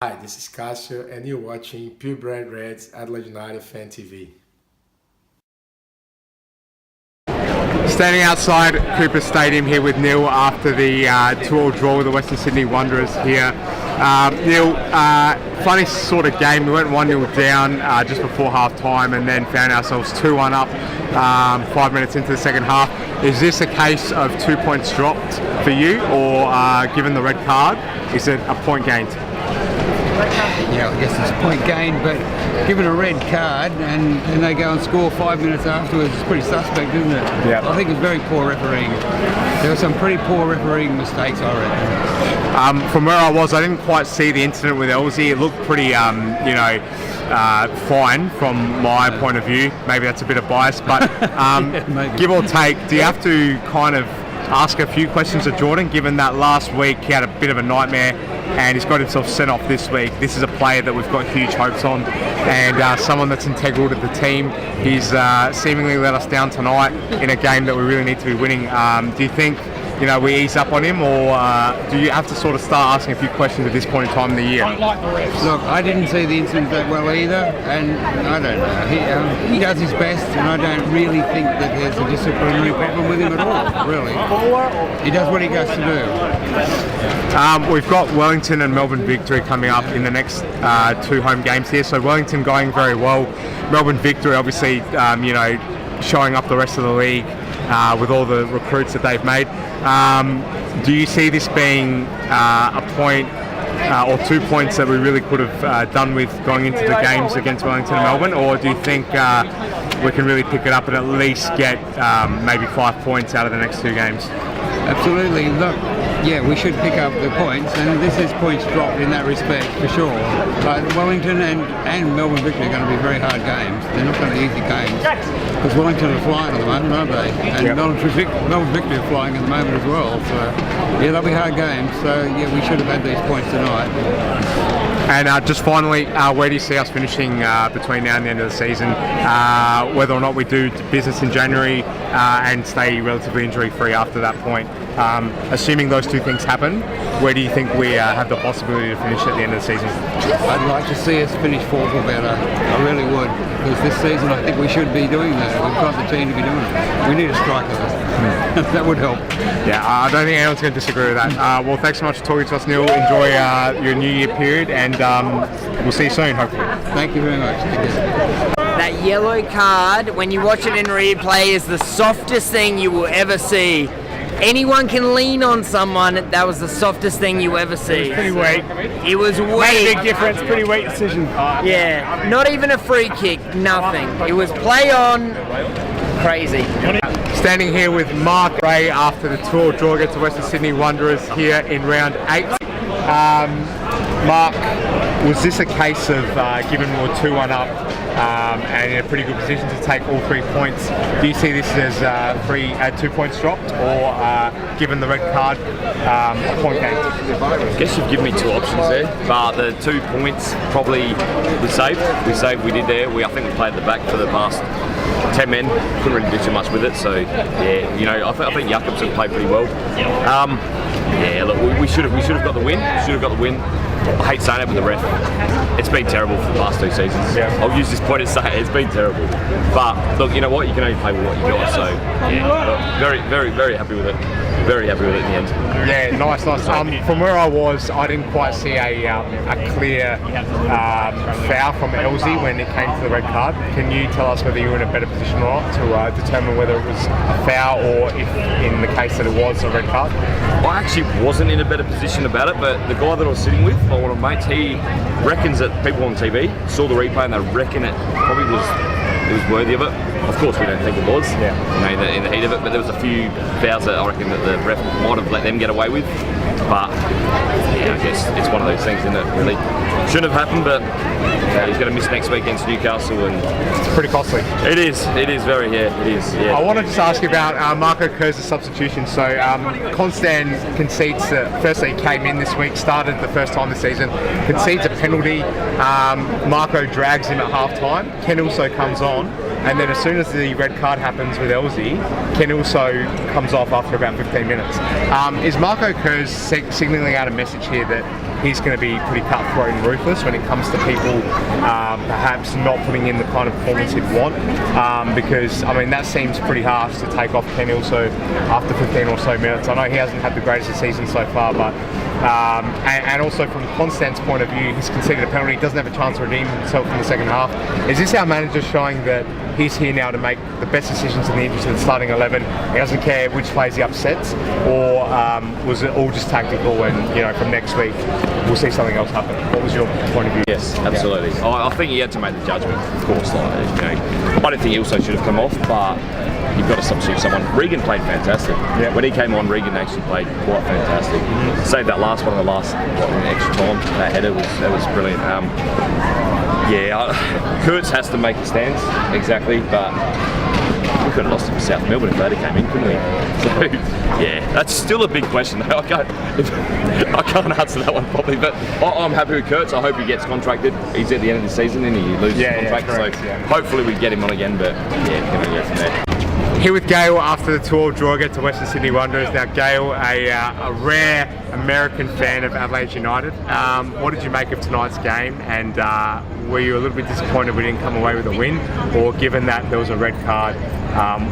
Hi, this is Cassio, and you're watching Purebred Reds Adelaide United Fan TV. Standing outside Cooper Stadium here with Neil after the 2-2 draw with the Western Sydney Wanderers here. Neil, funny sort of game. We went 1-0 down just before half time and then found ourselves 2-1 up 5 minutes into the second half. Is this a case of 2 points dropped for you, or given the red card, is it a point gained? Yeah, I guess it's a point gained, but given a red card and they go and score 5 minutes afterwards, it's pretty suspect, isn't it? Yeah. I think it's very poor refereeing. There were some pretty poor refereeing mistakes, I reckon. From where I was, I didn't quite see the incident with Elsie. It looked pretty, fine from my point of view. Maybe that's a bit of bias, but give or take, do you have to kind of ask a few questions of Jordan, given that last week he had a bit of a nightmare and he's got himself sent off this week? This is a player that we've got huge hopes on, and someone that's integral to the team. He's seemingly let us down tonight in a game that we really need to be winning. Do you think we ease up on him, or do you have to sort of start asking a few questions at this point in time in the year? Look, I didn't see the incident that well either, and I don't know. He does his best, and I don't really think that there's a disciplinary problem with him at all, really. He does what he has to do. We've got Wellington and Melbourne Victory coming up in the next 2 home games here. So Wellington going very well. Melbourne Victory obviously, showing up the rest of the league with all the recruits that they've made. Do you see this being a point or 2 points that we really could have done with going into the games against Wellington and Melbourne, or do you think we can really pick it up and at least get maybe 5 points out of the next 2 games? Absolutely. Look, yeah, we should pick up the points, and this is points dropped in that respect for sure. But Wellington and Melbourne Victory are going to be very hard games. They're not going to be easy games, because Wellington are flying at the moment, aren't they? And yep. Melbourne Victory are flying at the moment as well. So yeah, they'll be hard games. So yeah, we should have had these points tonight. And just finally, where do you see us finishing between now and the end of the season? Whether or not we do business in January and stay relatively injury-free after that point. Assuming those 2 things happen, where do you think we have the possibility to finish at the end of the season? I'd like to see us finish 4th or better. I really would, because this season I think we should be doing that. We've got the team to be doing it. We need a striker. That would help. Yeah, I don't think anyone's going to disagree with that. Well, thanks so much for talking to us, Neil. Enjoy your New Year period, and we'll see you soon, hopefully. Thank you very much. That yellow card, when you watch it in replay, is the softest thing you will ever see. Anyone can lean on someone. That was the softest thing you ever see. Pretty weak. It was weak. Made a big difference. Pretty weak decision. Yeah, not even a free kick. Nothing. It was play on. Crazy. Standing here with Mark Ray after the 2-2 draw against the Western Sydney Wanderers here in round 8. Mark, was this a case of given we were 2-1 up and in a pretty good position to take all 3 points, do you see this as 2 points dropped, or given the red card, a point gained? I guess you've given me 2 options there, but the 2 points probably we saved. We did there. I think we played the back for the past 10 men, couldn't really do too much with it. So yeah, I think Jakobsen played pretty well. Yeah, look, we should have got the win. I hate saying it with the ref. It's been terrible for the last 2 seasons. Yeah. I'll use this point to say it's been terrible. But look, you know what? You can only play with what you got. So yeah, look, very, very, very happy with it. Very happy with it in the end. Yeah, nice. From where I was, I didn't quite see a clear foul from Elsie when it came to the red card. Can you tell us whether you were in a better position or not to determine whether it was a foul, or if in the case that it was a red card? I actually wasn't in a better position about it, but the guy that I was sitting with, one of my mates, he reckons that people on TV saw the replay and they reckon it probably was worthy of it. Of course, we don't think it was, in the heat of it, but there was a few fouls that I reckon that the ref might have let them get away with. But yeah, I guess it's one of those things, isn't it? Really shouldn't have happened, but he's going to miss next week against Newcastle, and it's pretty costly. It is very. Yeah, it is. Yeah. I wanted to just ask you about Marco Kerr's substitution. So Constant concedes that firstly he came in this week, started the first time this season, concedes a penalty. Marco drags him at half time. Ken also comes on. And then as soon as the red card happens with Elsie, Ken also comes off after about 15 minutes. Is Marco Kerr signalling out a message here that he's going to be pretty cutthroat and ruthless when it comes to people perhaps not putting in the kind of performance he'd want, because I mean that seems pretty harsh to take off Ken also after 15 or so minutes. I know he hasn't had the greatest of seasons so far, but and also from Constance's point of view, he's conceded a penalty, he doesn't have a chance to redeem himself in the second half. Is this our manager showing that he's here now to make the best decisions in the interest of the starting 11? He doesn't care which players he upsets, or was it all just tactical and, you know, from next week we'll see something else happen? What was your point of view? Yes, absolutely. Yeah. I think he had to make the judgment, of course. Like, you know, I don't think he also should have come off, but you've got to substitute someone. Regan played fantastic. Yeah. When he came on, Regan actually played quite fantastic. Saved that last one, extra time. That header was brilliant. Kurtz has to make the stands, exactly, but we could have lost him to South Melbourne if Later came in, couldn't we? So, yeah, that's still a big question. I can't answer that one properly, but I'm happy with Kurtz. I hope he gets contracted. He's at the end of the season and he loses his contract, hopefully we get him on again, but yeah, we're going to go from there. Here with Gail after the 2-2 draw against the Western Sydney Wanderers. Now, Gail, a rare American fan of Adelaide United. What did you make of tonight's game? And were you a little bit disappointed we didn't come away with a win? Or given that there was a red card,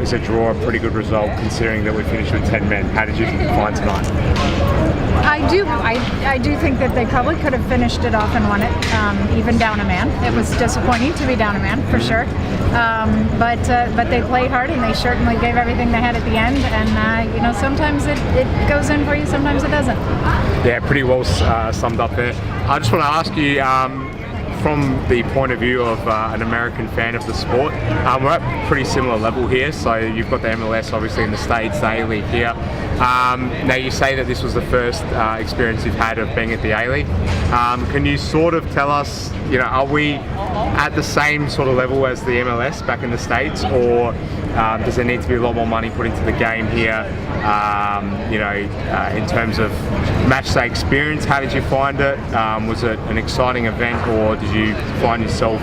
is a draw a pretty good result considering that we finished with 10 men? How did you find tonight? I do think that they probably could have finished it off and won it, even down a man. It was disappointing to be down a man, for sure. But they played hard and they certainly gave everything they had at the end. And you know, sometimes it goes in for you, sometimes it doesn't. Yeah, pretty well summed up there. I just want to ask you, from the point of view of an American fan of the sport, we're at a pretty similar level here. So you've got the MLS obviously in the States, the A-League here. Now you say that this was the first experience you've had of being at the A-League. Can you sort of tell us, you know, are we at the same sort of level as the MLS back in the States, or does there need to be a lot more money put into the game here, you know, in terms of match day experience? How did you find it? Was it an exciting event, or did you find yourself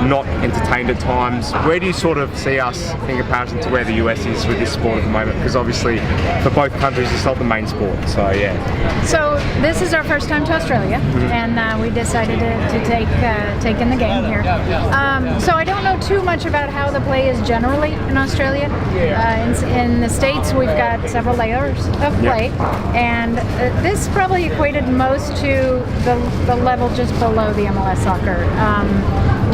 not entertained at times? Where do you sort of see us in comparison to where the US is with this sport at the moment? Because obviously for both countries it's not the main sport, so yeah. So this is our first time to Australia, and we decided to take in the game here. So I don't know too much about how the play is generally in Australia. In the States we've got several layers of play, and this probably equated most to the level just below the MLS soccer,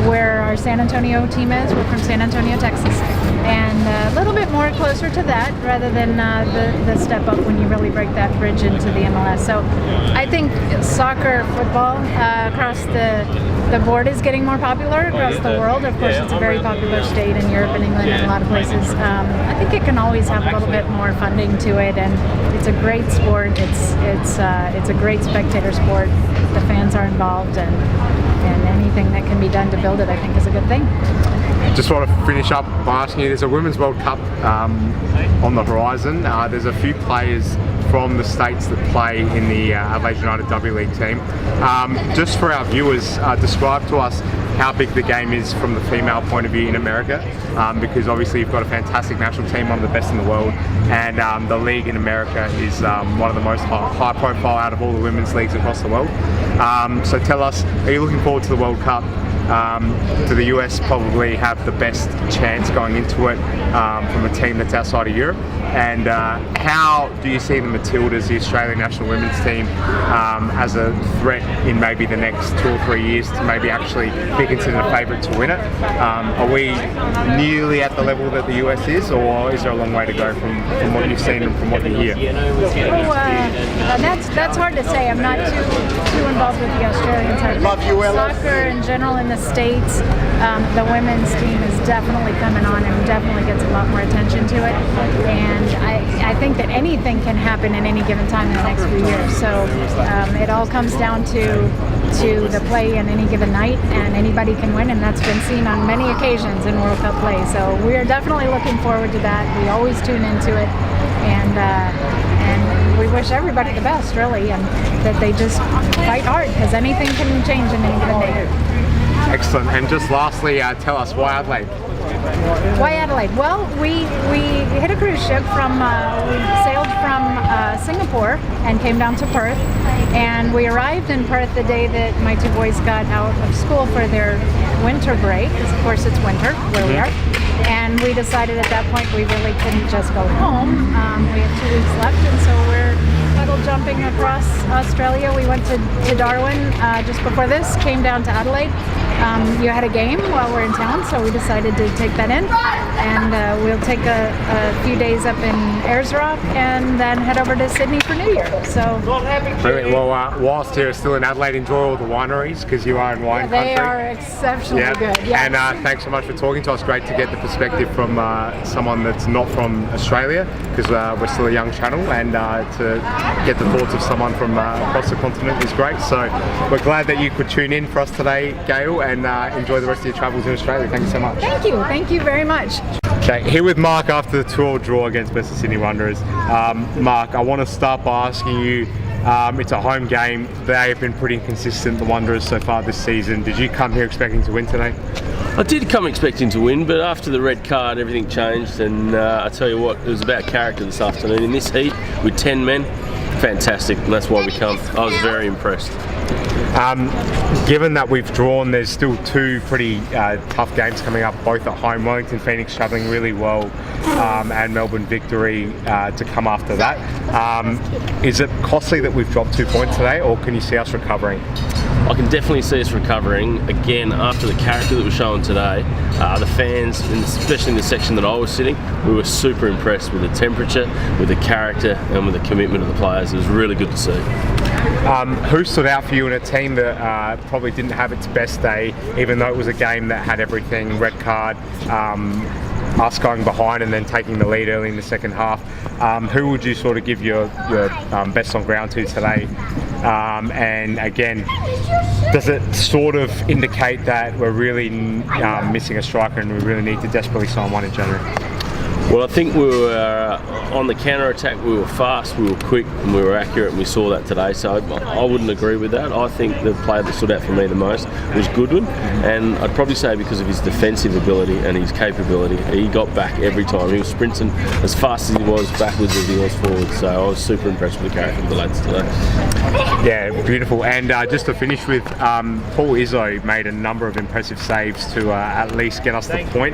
where our San Antonio team is. We're from San Antonio, Texas, and a little bit more closer to that rather than the step up when you really break that bridge into the MLS. So I think soccer, football across the board is getting more popular across the world. Of course, it's a very popular state in Europe and England and a lot of places. I think it can always have a little bit more funding to it, and it's a great sport. It's a great spectator sport. The fans are involved, and anything that can be done to build it, I think, is a good thing. Just want to finish up by asking you, there's a Women's World Cup on the horizon. There's a few players from the States that play in the Adelaide United W League team. Just for our viewers, describe to us how big the game is from the female point of view in America, because obviously you've got a fantastic national team, one of the best in the world, and the league in America is one of the most high profile out of all the women's leagues across the world. So tell us, are you looking forward to the World Cup? Do the US probably have the best chance going into it from a team that's outside of Europe? And how do you see the Matildas, the Australian national women's team, as a threat in maybe the next 2 or 3 years to maybe actually be considered a favourite to win it? Are we nearly at the level that the US is, or is there a long way to go from what you've seen and from what you hear? That's hard to say. I'm not too involved with the Australian side. Soccer in general in the States, the women's team is definitely coming on and definitely gets a lot more attention to it. And I think that anything can happen in any given time in the next few years. So it all comes down to the play in any given night, and anybody can win, and that's been seen on many occasions in World Cup play. So we are definitely looking forward to that. We always tune into it, and we wish everybody the best, really, and that they just fight hard, because anything can change in any given day. Excellent. And just lastly, tell us, why Adelaide? Why Adelaide? Well, we hit a cruise ship we sailed from Singapore and came down to Perth, And we arrived in Perth the day that my two boys got out of school for their winter break, because of course it's winter where we are. And we decided at that point we really couldn't just go home. We had 2 weeks left, and so we're puddle jumping across Australia. We went to Darwin just before this, came down to Adelaide. You had a game while we're in town, so we decided to take that in. And we'll take a few days up in Ayers Rock and then head over to Sydney for New Year. So Brilliant. Well, whilst you're still in Adelaide, enjoy all the wineries because you are in wine country. they are exceptionally good. Yes. And thanks so much for talking to us. Great to get the perspective from someone that's not from Australia, because we're still a young channel, and to get the thoughts of someone from across the continent is great. So we're glad that you could tune in for us today, Gail, and enjoy the rest of your travels in Australia. Thank you so much. Thank you very much. Okay, here with Mark after the 2-2 draw against Western Sydney Wanderers. Mark, I want to start by asking you, it's a home game. They have been pretty consistent, the Wanderers, so far this season. Did you come here expecting to win today? I did come expecting to win, but after the red card, everything changed, and I tell you what, it was about character this afternoon. In this heat, with 10 men, fantastic, and that's why we come. I was very impressed. Given that we've drawn, there's still 2 pretty tough games coming up, both at home. Wellington Phoenix travelling really well, and Melbourne Victory to come after that. Is it costly that we've dropped 2 points today, or can you see us recovering? I can definitely see us recovering. Again, after the character that was shown today, the fans, and especially in the section that I was sitting, we were super impressed with the temperature, with the character, and with the commitment of the players. It was really good to see. Who stood out for you in a team that probably didn't have its best day, even though it was a game that had everything, red card, us going behind and then taking the lead early in the second half? Who would you sort of give your best on ground to today? And again, does it sort of indicate that we're really missing a striker and we really need to desperately sign one in January? Well, I think we were on the counter-attack, we were fast, we were quick, and we were accurate, and we saw that today, so I wouldn't agree with that. I think the player that stood out for me the most was Goodwin, and I'd probably say because of his defensive ability and his capability, he got back every time. He was sprinting as fast as he was backwards as he was forward, so I was super impressed with the character of the lads today. Yeah, beautiful. And just to finish with, Paul Izzo made a number of impressive saves to at least get us the point.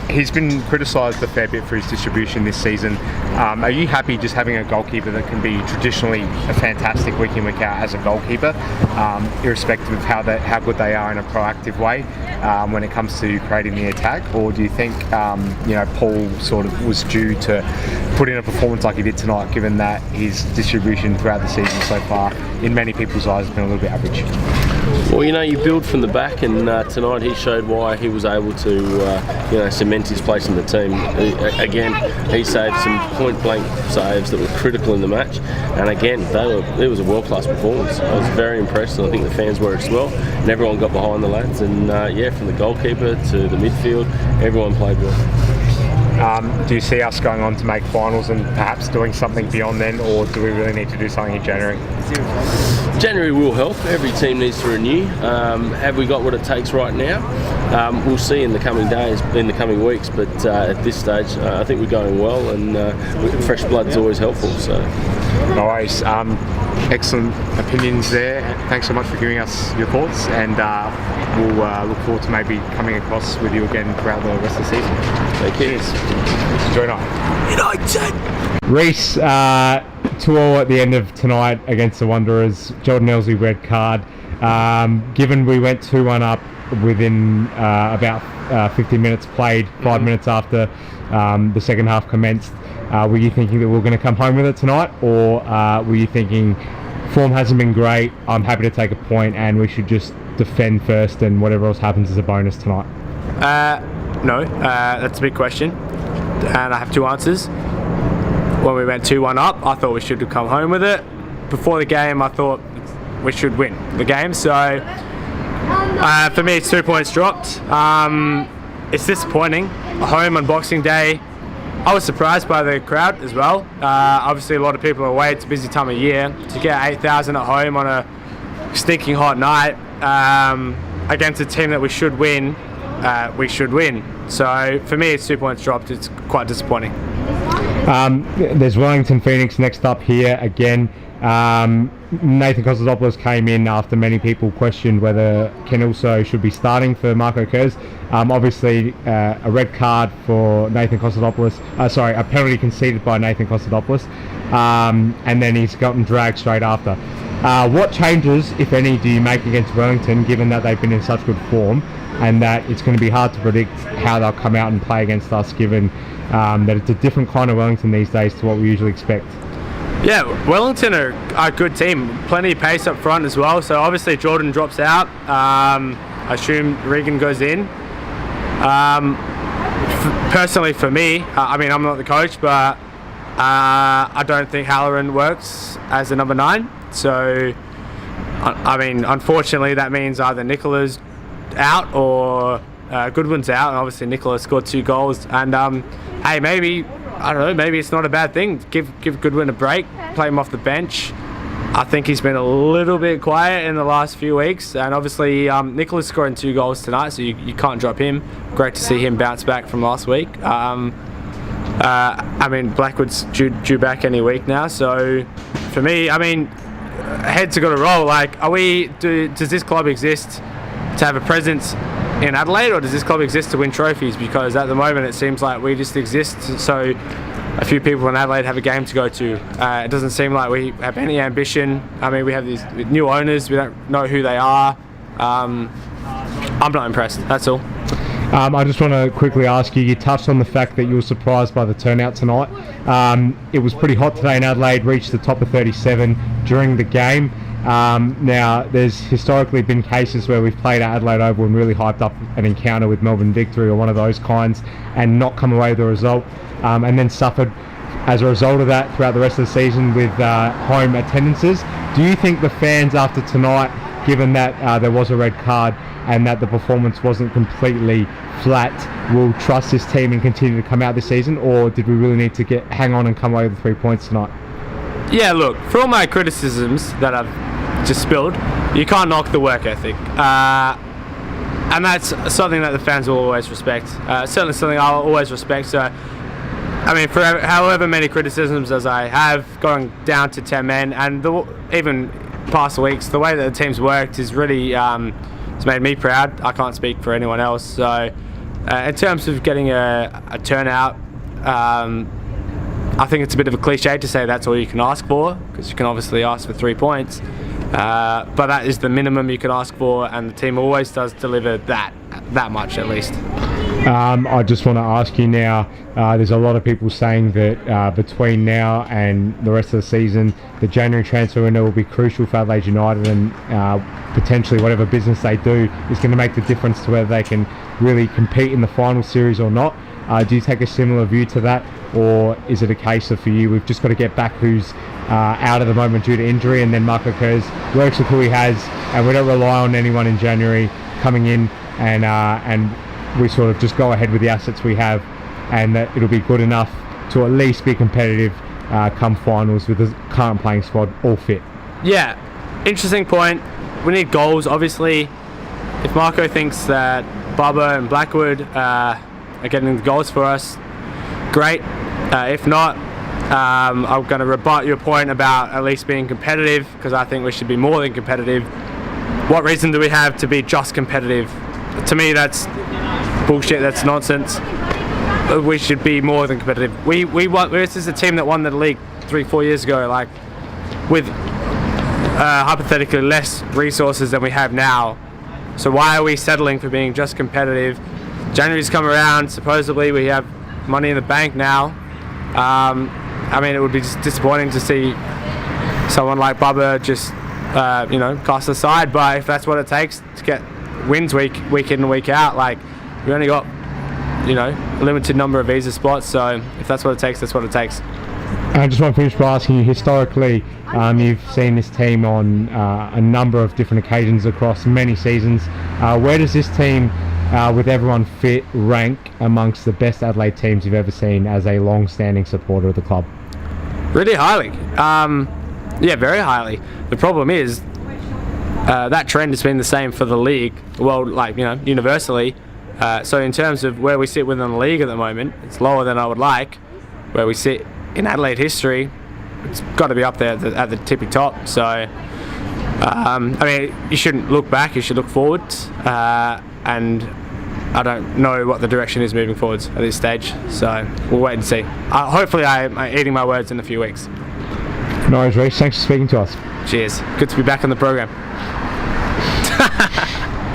He's been criticised a fair bit for his distribution this season. Are you happy just having a goalkeeper that can be traditionally a fantastic week in, week out as a goalkeeper, irrespective of how good they are in a proactive way when it comes to creating the attack? Or do you think Paul sort of was due to put in a performance like he did tonight, given that his distribution throughout the season so far, in many people's eyes, has been a little bit average? Well, you build from the back, and tonight he showed why he was able to cement his place in the team. Again, he saved some point-blank saves that were critical in the match, and again, it was a world-class performance. I was very impressed, and I think the fans were as well, and everyone got behind the lads, and from the goalkeeper to the midfield, everyone played well. Do you see us going on to make finals and perhaps doing something beyond then, or do we really need to do something in January? January will help. Every team needs to renew. Have we got what it takes right now? We'll see in the coming days, in the coming weeks, but at this stage I think we're going well, and fresh blood's always helpful. So. No worries. Excellent opinions there. Thanks so much for giving us your thoughts, and we'll look forward to maybe coming across with you again throughout the rest of the season. Thank you. Cheers. Enjoy night. United! Reece, 2-2 at the end of tonight against the Wanderers. Jordan Elsley red card. Given we went 2-1 up within about 15 minutes played, 5 minutes after the second half commenced, were you thinking that we were going to come home with it tonight, or were you thinking form hasn't been great, I'm happy to take a point and we should just defend first and whatever else happens is a bonus tonight? No, that's a big question, and I have two answers. When we went 2-1 up, I thought we should have come home with it. Before the game, I thought we should win the game. So for me, it's 2 points dropped. It's disappointing. Home on Boxing Day, I was surprised by the crowd as well. Obviously, a lot of people are away. It's a busy time of year. To get 8,000 at home on a stinking hot night against a team that we should win, we should win. So for me, it's 2 points dropped. It's quite disappointing. There's Wellington Phoenix next up here again. Nathan Kostadopoulos came in after many people questioned whether Ken Also should be starting for Marco Kurz. Obviously, a red card for Nathan Kostadopoulos. A penalty conceded by Nathan Kostadopoulos, and then he's gotten dragged straight after. What changes, if any, do you make against Wellington, given that they've been in such good form, and that it's going to be hard to predict how they'll come out and play against us, given that it's a different kind of Wellington these days to what we usually expect? Yeah, Wellington are a good team. Plenty of pace up front as well. So obviously Jordan drops out. I assume Regan goes in. Personally, for me, I mean, I'm not the coach, but I don't think Halloran works as a number 9. So, I mean, unfortunately, that means either Nicola's out or Goodwin's out. And obviously, Nicola scored 2 goals. And hey, maybe, I don't know, maybe it's not a bad thing. Give Goodwin a break, play him off the bench. I think he's been a little bit quiet in the last few weeks, and obviously Nicola's scoring 2 goals tonight, so you can't drop him. Great to see him bounce back from last week. I mean, Blackwood's due back any week now, so for me, I mean, heads are got to roll. Like, does this club exist to have a presence in Adelaide, or does this club exist to win trophies? Because at the moment it seems like we just exist so a few people in Adelaide have a game to go to. It doesn't seem like we have any ambition. I mean, we have these new owners, we don't know who they are. I'm not impressed, that's all. I just want to quickly ask you touched on the fact that you were surprised by the turnout tonight. It was pretty hot today in Adelaide, reached the top of 37 during the game. Now, there's historically been cases where we've played at Adelaide Oval and really hyped up an encounter with Melbourne Victory or one of those kinds and not come away with the result, and then suffered as a result of that throughout the rest of the season with home attendances. Do you think the fans after tonight, given that there was a red card and that the performance wasn't completely flat, will trust this team and continue to come out this season, or did we really need to hang on and come away with the 3 points tonight? Yeah, look, for all my criticisms that I've just spilled, you can't knock the work ethic. And that's something that the fans will always respect. Certainly something I'll always respect. So, I mean, for however many criticisms as I have, going down to 10 men, and even past weeks, the way that the team's worked is really it's made me proud. I can't speak for anyone else. So, in terms of getting a turnout, I think it's a bit of a cliche to say that's all you can ask for, because you can obviously ask for 3 points, but that is the minimum you can ask for, and the team always does deliver that much at least. I just want to ask you now, there's a lot of people saying that between now and the rest of the season, the January transfer window will be crucial for Adelaide United, and potentially whatever business they do is going to make the difference to whether they can really compete in the final series or not. Do you take a similar view to that, or is it a case of, for you, we've just got to get back who's out at the moment due to injury, and then Marco Kurz works with who he has, and we don't rely on anyone in January coming in, and we sort of just go ahead with the assets we have, and that it'll be good enough to at least be competitive come finals with the current playing squad all fit? Yeah, interesting point. We need goals, obviously. If Marco thinks that Bubba and Blackwood are getting the goals for us, great. If not, I'm going to rebut your point about at least being competitive, because I think we should be more than competitive. What reason do we have to be just competitive? To me, that's bullshit. That's nonsense. We should be more than competitive. This is a team that won the league 3-4 years ago, like with hypothetically less resources than we have now. So why are we settling for being just competitive? January's come around. Supposedly we have money in the bank now. I mean, it would be just disappointing to see someone like Bubba just, cast aside. But if that's what it takes to get wins week in and week out, like, we only got, a limited number of visa spots. So if that's what it takes, that's what it takes. I just want to finish by asking you, historically, you've seen this team on a number of different occasions across many seasons. Where does this team, with everyone fit, rank amongst the best Adelaide teams you've ever seen as a long-standing supporter of the club? Really highly. Yeah, very highly. The problem is that trend has been the same for the league, well, universally. So in terms of where we sit within the league at the moment, it's lower than I would like. Where we sit in Adelaide history, it's got to be up there at the tippy top. So, I mean, you shouldn't look back, you should look forward. And I don't know what the direction is moving forwards at this stage, so we'll wait and see. Hopefully I'm eating my words in a few weeks. No worries, Reece. Thanks for speaking to us. Cheers. Good to be back on the program.